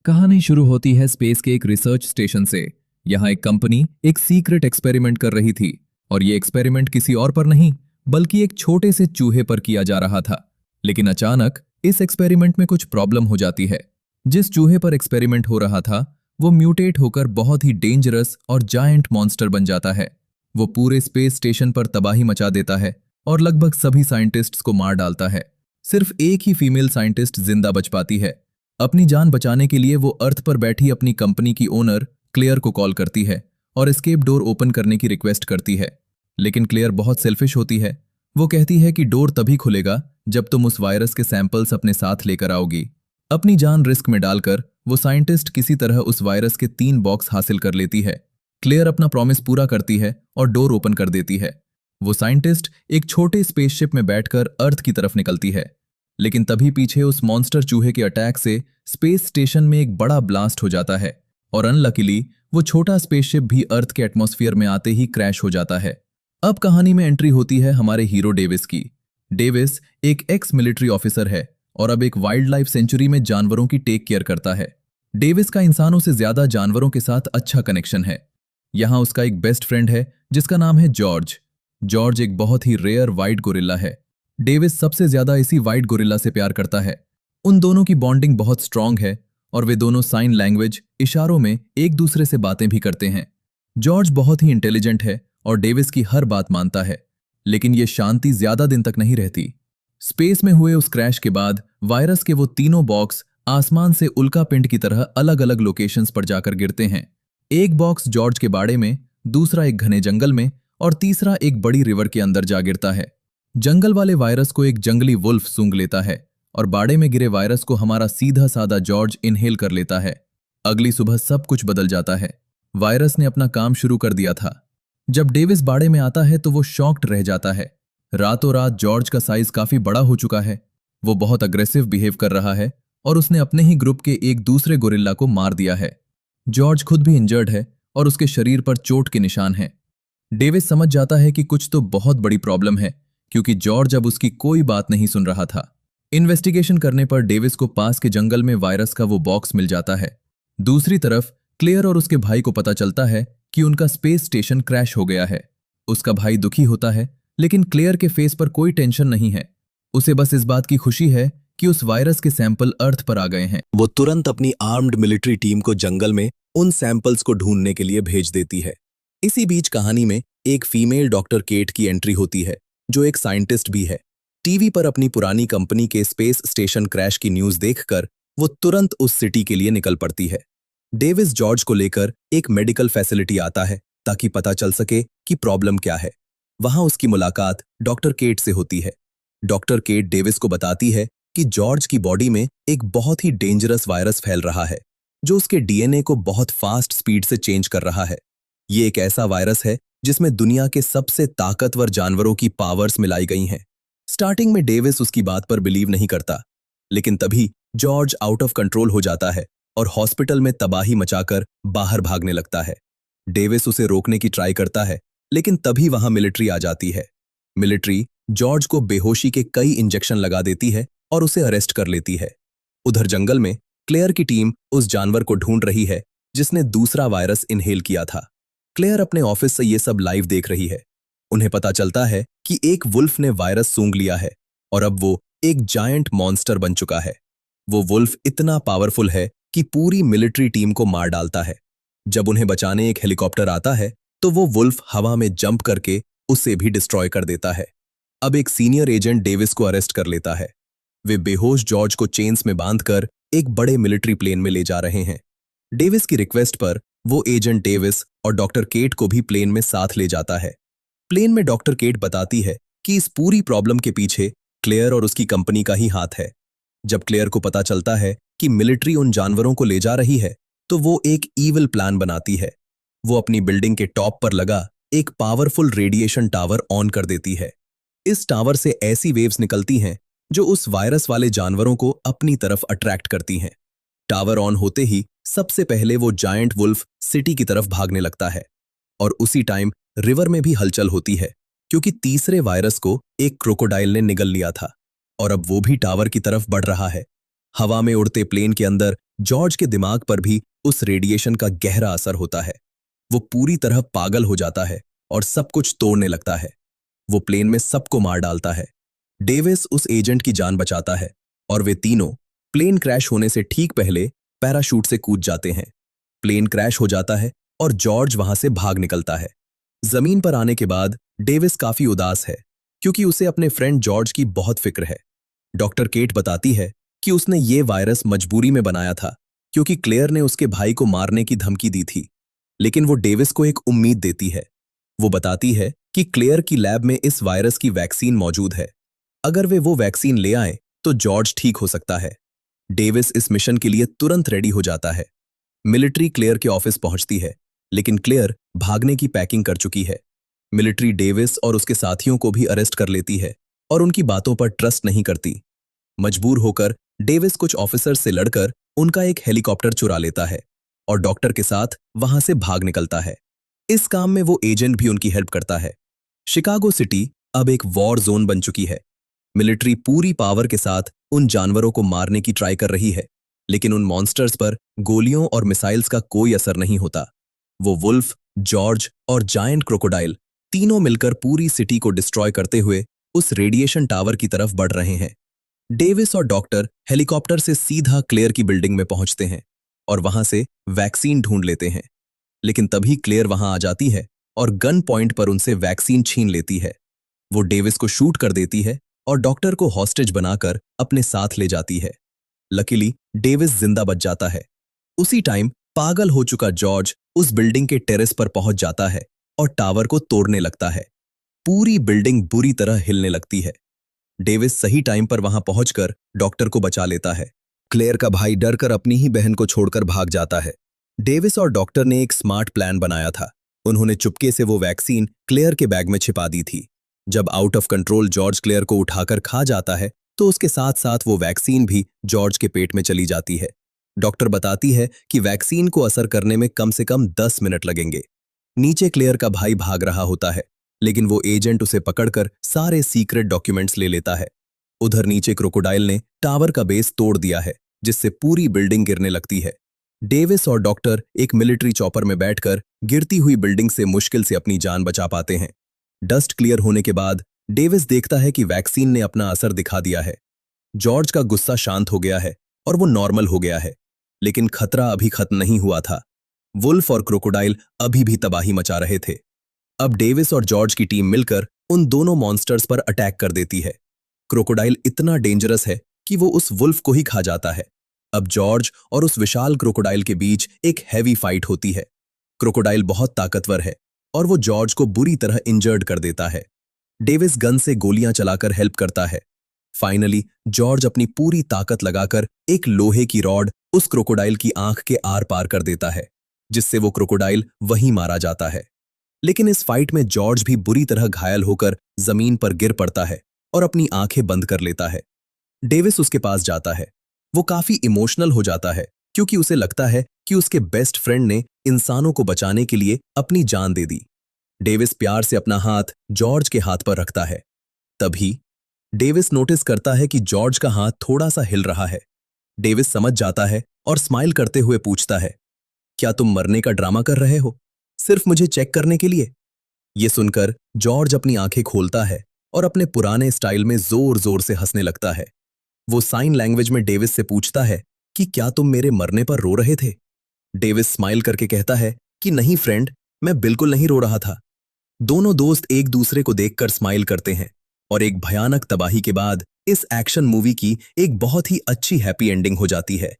कहानी शुरू होती है स्पेस के एक रिसर्च स्टेशन से। यहाँ एक कंपनी एक सीक्रेट एक्सपेरिमेंट कर रही थी और ये एक्सपेरिमेंट किसी और पर नहीं बल्कि एक छोटे से चूहे पर किया जा रहा था। लेकिन अचानक इस एक्सपेरिमेंट में कुछ प्रॉब्लम हो जाती है। जिस चूहे पर एक्सपेरिमेंट हो रहा था वो म्यूटेट होकर बहुत ही डेंजरस और जायंट मॉन्स्टर बन जाता है। वो पूरे स्पेस स्टेशन पर तबाही मचा देता है और लगभग सभी साइंटिस्ट्स को मार डालता है। सिर्फ एक ही फीमेल साइंटिस्ट जिंदा बच पाती है। अपनी जान बचाने के लिए वो अर्थ पर बैठी अपनी कंपनी की ओनर क्लेयर को कॉल करती है और एस्केप डोर ओपन करने की रिक्वेस्ट करती है। लेकिन क्लेयर बहुत सेल्फिश होती है। वो कहती है कि डोर तभी खुलेगा जब तुम उस वायरस के सैंपल्स अपने साथ लेकर आओगी। अपनी जान रिस्क में डालकर वो साइंटिस्ट किसी तरह उस वायरस के 3 बॉक्स हासिल कर लेती है। क्लेयर अपना प्रॉमिस पूरा करती है और डोर ओपन कर देती है। वो साइंटिस्ट एक छोटे स्पेसशिप में बैठकर अर्थ की तरफ निकलती है। लेकिन तभी पीछे उस मॉन्स्टर चूहे के अटैक से स्पेस स्टेशन में एक बड़ा ब्लास्ट हो जाता है और अनलकीली वो छोटा स्पेसशिप भी अर्थ के एटमॉस्फेयर में आते ही क्रैश हो जाता है। अब कहानी में एंट्री होती है हमारे हीरो डेविस की। डेविस एक एक्स मिलिट्री ऑफिसर है और अब एक वाइल्ड लाइफ सेंचुरी में जानवरों की टेक केयर करता है। डेविस का इंसानों से ज्यादा जानवरों के साथ अच्छा कनेक्शन है। यहाँ उसका एक बेस्ट फ्रेंड है जिसका नाम है जॉर्ज। जॉर्ज एक बहुत ही रेयर वाइट गोरिल्ला है। डेविस सबसे ज्यादा इसी वाइट गोरिल्ला से प्यार करता है। उन दोनों की बॉन्डिंग बहुत स्ट्रांग है और वे दोनों साइन लैंग्वेज इशारों में एक दूसरे से बातें भी करते हैं। जॉर्ज बहुत ही इंटेलिजेंट है और डेविस की हर बात मानता है। लेकिन ये शांति ज्यादा दिन तक नहीं रहती। स्पेस में हुए उस क्रैश के बाद वायरस के वो तीनों बॉक्स आसमान से उल्का पिंड की तरह अलग अलग लोकेशंस पर जाकर गिरते हैं। एक बॉक्स जॉर्ज के बाड़े में, दूसरा एक घने जंगल में और तीसरा एक बड़ी रिवर के अंदर जा गिरता है। जंगल वाले वायरस को एक जंगली वुल्फ सूंघ लेता है और बाड़े में गिरे वायरस को हमारा सीधा साधा जॉर्ज इनहेल कर लेता है। अगली सुबह सब कुछ बदल जाता है। वायरस ने अपना काम शुरू कर दिया था। जब डेविस बाड़े में आता है तो वो शॉक्ड रह जाता है। रातों रात जॉर्ज का साइज काफी बड़ा हो चुका है। वो बहुत अग्रेसिव बिहेव कर रहा है और उसने अपने ही ग्रुप के एक दूसरे गोरिल्ला को मार दिया है। जॉर्ज खुद भी इंजर्ड है और उसके शरीर पर चोट के निशान हैं। डेविस समझ जाता है कि कुछ तो बहुत बड़ी प्रॉब्लम है क्योंकि जॉर्ज अब उसकी कोई बात नहीं सुन रहा था। इन्वेस्टिगेशन करने पर डेविस को पास के जंगल में वायरस का वो बॉक्स मिल जाता है। दूसरी तरफ क्लेयर और उसके भाई को पता चलता है कि उनका स्पेस स्टेशन क्रैश हो गया है। उसका भाई दुखी होता है लेकिन क्लेयर के फेस पर कोई टेंशन नहीं है। उसे बस इस बात की खुशी है कि उस वायरस के सैंपल अर्थ पर आ गए हैं। वो तुरंत अपनी आर्म्ड मिलिट्री टीम को जंगल में उन सैंपल्स को ढूंढने के लिए भेज देती है। इसी बीच कहानी में एक फीमेल डॉक्टर केट की एंट्री होती है जो एक साइंटिस्ट भी है। टीवी पर अपनी पुरानी कंपनी के स्पेस स्टेशन क्रैश की न्यूज़ देखकर वो तुरंत उस सिटी के लिए निकल पड़ती है। डेविस जॉर्ज को लेकर एक मेडिकल फैसिलिटी आता है ताकि पता चल सके कि प्रॉब्लम क्या है। वहां उसकी मुलाकात डॉक्टर केट से होती है। डॉक्टर केट डेविस को बताती है कि जॉर्ज की बॉडी में एक बहुत ही डेंजरस वायरस फैल रहा है जो उसके डीएनए को बहुत फास्ट स्पीड से चेंज कर रहा है। ये एक ऐसा वायरस है जिसमें दुनिया के सबसे ताकतवर जानवरों की पावर्स मिलाई गई हैं। स्टार्टिंग में डेविस उसकी बात पर बिलीव नहीं करता, लेकिन तभी जॉर्ज आउट ऑफ कंट्रोल हो जाता है और हॉस्पिटल में तबाही मचाकर बाहर भागने लगता है। डेविस उसे रोकने की ट्राई करता है, लेकिन तभी वहां मिलिट्री आ जाती है। मिलिट्री जॉर्ज को बेहोशी के कई इंजेक्शन लगा देती है और उसे अरेस्ट कर लेती है। उधर जंगल में क्लेयर की टीम उस जानवर को ढूंढ रही है जिसने दूसरा वायरस इनहेल किया था। क्लेयर अपने ऑफिस से ये सब लाइव देख रही है। उन्हें पता चलता है कि एक वुल्फ ने वायरस सूंघ लिया है और अब वो एक जायंट मॉन्स्टर बन चुका है। वो वुल्फ इतना पावरफुल है कि पूरी मिलिट्री टीम को मार डालता है। जब उन्हें बचाने एक हेलीकॉप्टर आता है तो वो वुल्फ हवा में जंप करके उसे भी डिस्ट्रॉय कर देता है। अब एक सीनियर एजेंट डेविस को अरेस्ट कर लेता है। वे बेहोश जॉर्ज को चेन्स में बांधकर एक बड़े मिलिट्री प्लेन में ले जा रहे हैं। डेविस की रिक्वेस्ट पर वो एजेंट डेविस और डॉक्टर केट को भी प्लेन में साथ ले जाता है। प्लेन में डॉक्टर केट बताती है कि इस पूरी प्रॉब्लम के पीछे क्लेयर और उसकी कंपनी का ही हाथ है। जब क्लेयर को पता चलता है कि मिलिट्री उन जानवरों को ले जा रही है तो वो एक ईविल प्लान बनाती है। वो अपनी बिल्डिंग के टॉप पर लगा एक पावरफुल रेडिएशन टावर ऑन कर देती है। इस टावर से ऐसी वेव्स निकलती हैं जो उस वायरस वाले जानवरों को अपनी तरफ अट्रैक्ट करती हैं। टावर ऑन होते ही सबसे पहले वो जायंट वुल्फ सिटी की तरफ भागने लगता है और उसी टाइम रिवर में भी हलचल होती है क्योंकि तीसरे वायरस को एक क्रोकोडाइल ने निगल लिया था और अब वो भी टावर की तरफ बढ़ रहा है। हवा में उड़ते प्लेन के अंदर जॉर्ज के दिमाग पर भी उस रेडिएशन का गहरा असर होता है। वो पूरी तरह पागल हो जाता है और सब कुछ तोड़ने लगता है। वो प्लेन में सबको मार डालता है। डेविस उस एजेंट की जान बचाता है और वे तीनों प्लेन क्रैश होने से ठीक पहले पैराशूट से कूद जाते हैं। प्लेन क्रैश हो जाता है और जॉर्ज वहां से भाग निकलता है। जमीन पर आने के बाद डेविस काफी उदास है क्योंकि उसे अपने फ्रेंड जॉर्ज की बहुत फिक्र है। डॉक्टर केट बताती है कि उसने ये वायरस मजबूरी में बनाया था क्योंकि क्लेयर ने उसके भाई को मारने की धमकी दी थी, लेकिन वो डेविस को एक उम्मीद देती है। वो बताती है कि क्लेयर की लैब में इस वायरस की वैक्सीन मौजूद है। अगर वे वो वैक्सीन ले आए तो जॉर्ज ठीक हो सकता है। डेविस इस मिशन के लिए तुरंत रेडी हो जाता है। मिलिट्री क्लेयर के ऑफिस पहुंचती है, लेकिन क्लेयर भागने की पैकिंग कर चुकी है। मिलिट्री डेविस और उसके साथियों को भी अरेस्ट कर लेती है और उनकी बातों पर ट्रस्ट नहीं करती। मजबूर होकर डेविस कुछ ऑफिसर से लड़कर उनका एक हेलीकॉप्टर चुरा लेता है और डॉक्टर के साथ वहां से भाग निकलता है। इस काम में वो एजेंट भी उनकी हेल्प करता है। शिकागो सिटी अब एक वॉर जोन बन चुकी है। मिलिट्री पूरी पावर के साथ उन जानवरों को मारने की ट्राई कर रही है, लेकिन उन मॉन्स्टर्स पर गोलियों और मिसाइल्स का कोई असर नहीं होता। वो वुल्फ, जॉर्ज और जायंट क्रोकोडाइल तीनों मिलकर पूरी सिटी को डिस्ट्रॉय करते हुए उस रेडिएशन टावर की तरफ बढ़ रहे हैं। डेविस और डॉक्टर हेलीकॉप्टर से सीधा क्लेयर की बिल्डिंग में पहुंचते हैं और वहां से वैक्सीन ढूंढ लेते हैं, लेकिन तभी क्लेयर वहां आ जाती है और गन पॉइंट पर उनसे वैक्सीन छीन लेती है। वो डेविस को शूट कर देती है और डॉक्टर को हॉस्टेज बनाकर अपने साथ ले जाती है। लकीली डेविस जिंदा बच जाता है। उसी टाइम पागल हो चुका जॉर्ज उस बिल्डिंग के टेरेस पर पहुंच जाता है और टावर को तोड़ने लगता है। पूरी बिल्डिंग बुरी तरह हिलने लगती है। डेविस सही टाइम पर वहां पहुंचकर डॉक्टर को बचा लेता है। क्लेयर का भाई डरकर अपनी ही बहन को छोड़कर भाग जाता है। डेविस और डॉक्टर ने एक स्मार्ट प्लान बनाया था। उन्होंने चुपके से वो वैक्सीन क्लेयर के बैग में छिपा दी थी। जब out of control George Claire को उठाकर खा जाता है तो उसके साथ साथ वो वैक्सीन भी जॉर्ज के पेट में चली जाती है। डॉक्टर बताती है कि वैक्सीन को असर करने में कम से कम 10 मिनट लगेंगे। नीचे क्लेयर का भाई भाग रहा होता है, लेकिन वो एजेंट उसे पकड़कर सारे सीक्रेट डॉक्यूमेंट्स ले लेता है। उधर नीचे क्रोकोडाइल ने टावर का बेस तोड़ दिया है, जिससे पूरी बिल्डिंग गिरने लगती है। डेविस और डॉक्टर एक मिलिट्री चॉपर में बैठकर गिरती हुई बिल्डिंग से मुश्किल से अपनी जान बचा पाते हैं। डस्ट क्लियर होने के बाद डेविस देखता है कि वैक्सीन ने अपना असर दिखा दिया है। जॉर्ज का गुस्सा शांत हो गया है और वो नॉर्मल हो गया है, लेकिन खतरा अभी खत्म नहीं हुआ था। वुल्फ और क्रोकोडाइल अभी भी तबाही मचा रहे थे। अब डेविस और जॉर्ज की टीम मिलकर उन दोनों मॉन्स्टर्स पर अटैक कर देती है। क्रोकोडाइल इतना डेंजरस है कि वो उस वुल्फ को ही खा जाता है। अब जॉर्ज और उस विशाल क्रोकोडाइल के बीच एक हैवी फाइट होती है। क्रोकोडाइल बहुत ताकतवर है और वो जॉर्ज को बुरी तरह इंजर्ड कर देता है। डेविस गन से गोलियां चलाकर हेल्प करता है। फाइनली जॉर्ज अपनी पूरी ताकत लगाकर एक लोहे की रॉड उस क्रोकोडाइल की आंख के आर पार कर देता है, जिससे वो क्रोकोडाइल वहीं मारा जाता है। लेकिन इस फाइट में जॉर्ज भी बुरी तरह घायल होकर जमीन पर गिर पड़ता है और अपनी आंखें बंद कर लेता है। डेविस उसके पास जाता है। वो काफी इमोशनल हो जाता है क्योंकि उसे लगता है कि उसके बेस्ट फ्रेंड ने इंसानों को बचाने के लिए अपनी जान दे दी। डेविस प्यार से अपना हाथ जॉर्ज के हाथ पर रखता है। तभी डेविस नोटिस करता है कि जॉर्ज का हाथ थोड़ा सा हिल रहा है। डेविस समझ जाता है और स्माइल करते हुए पूछता है, क्या तुम मरने का ड्रामा कर रहे हो, सिर्फ मुझे चेक करने के लिए? ये सुनकर जॉर्ज अपनी आंखें खोलता है और अपने पुराने स्टाइल में जोर जोर से हंसने लगता है। वो साइन लैंग्वेज में डेविस से पूछता है कि क्या तुम मेरे मरने पर रो रहे थे? डेविस स्माइल करके कहता है कि नहीं फ्रेंड, मैं बिल्कुल नहीं रो रहा था। दोनों दोस्त एक दूसरे को देखकर स्माइल करते हैं और एक भयानक तबाही के बाद इस एक्शन मूवी की एक बहुत ही अच्छी हैप्पी एंडिंग हो जाती है।